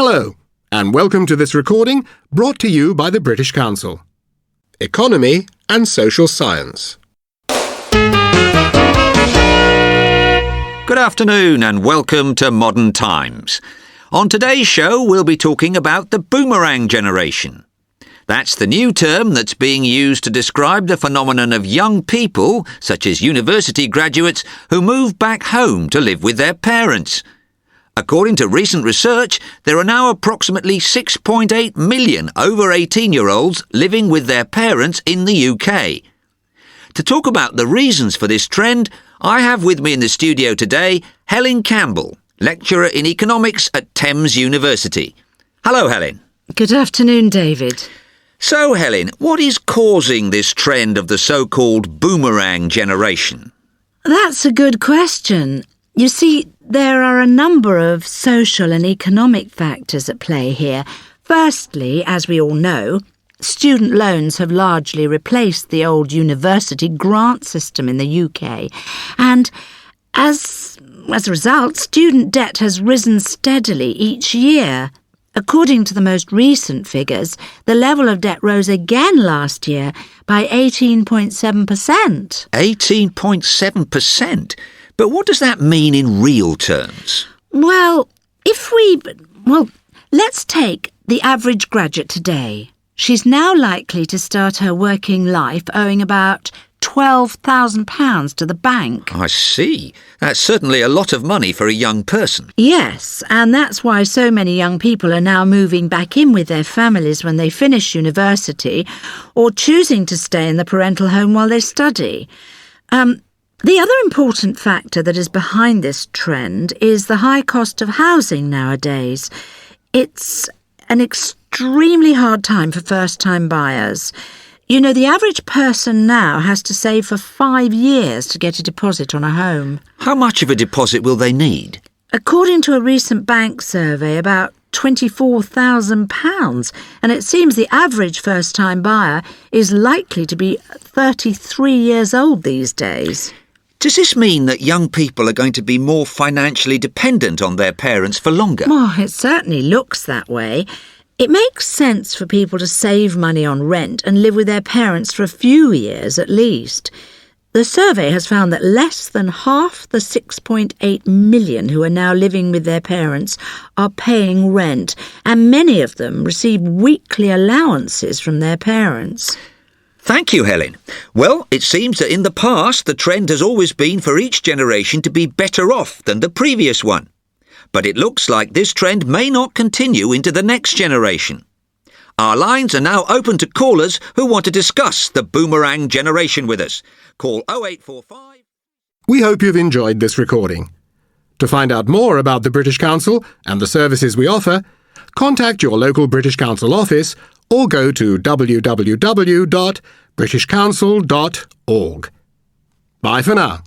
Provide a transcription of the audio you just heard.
Hello, and welcome to this recording brought to you by the British Council. Economy and Social Science. Good afternoon and welcome to Modern Times. On today's show, we'll be talking about the Boomerang Generation. That's the new term that's being used to describe the phenomenon of young people, such as university graduates, who move back home to live with their parents. According to recent research, there are now approximately 6.8 million over 18-year-olds living with their parents in the UK. To talk about the reasons for this trend, I have with me in the studio today Helen Campbell, lecturer in economics at Thames University. Hello, Helen. Good afternoon, David. So, Helen, what is causing this trend of the so-called Boomerang Generation? That's a good question. You see, there are a number of social and economic factors at play here. Firstly, as we all know, student loans have largely replaced the old university grant system in the UK. And as a result, student debt has risen steadily each year. According to the most recent figures, the level of debt rose again last year by 18.7%. 18.7%? But what does that mean in real terms? Well, let's take the average graduate today. She's now likely to start her working life owing about £12,000 to the bank. I see. That's certainly a lot of money for a young person. Yes, and that's why so many young people are now moving back in with their families when they finish university or choosing to stay in the parental home while they study. The other important factor that is behind this trend is the high cost of housing nowadays. It's an extremely hard time for first-time buyers. You know, the average person now has to save for 5 years to get a deposit on a home. How much of a deposit will they need? According to a recent bank survey, about £24,000, and it seems the average first-time buyer is likely to be 33 years old these days. Does this mean that young people are going to be more financially dependent on their parents for longer? Well, it certainly looks that way. It makes sense for people to save money on rent and live with their parents for a few years at least. The survey has found that less than half the 6.8 million who are now living with their parents are paying rent, and many of them receive weekly allowances from their parents. Thank you, Helen. Well, it seems that in the past the trend has always been for each generation to be better off than the previous one. But it looks like this trend may not continue into the next generation. Our lines are now open to callers who want to discuss the Boomerang Generation with us. Call 0845... We hope you've enjoyed this recording. To find out more about the British Council and the services we offer, contact your local British Council office or go to www.britishcouncil.org. Bye for now.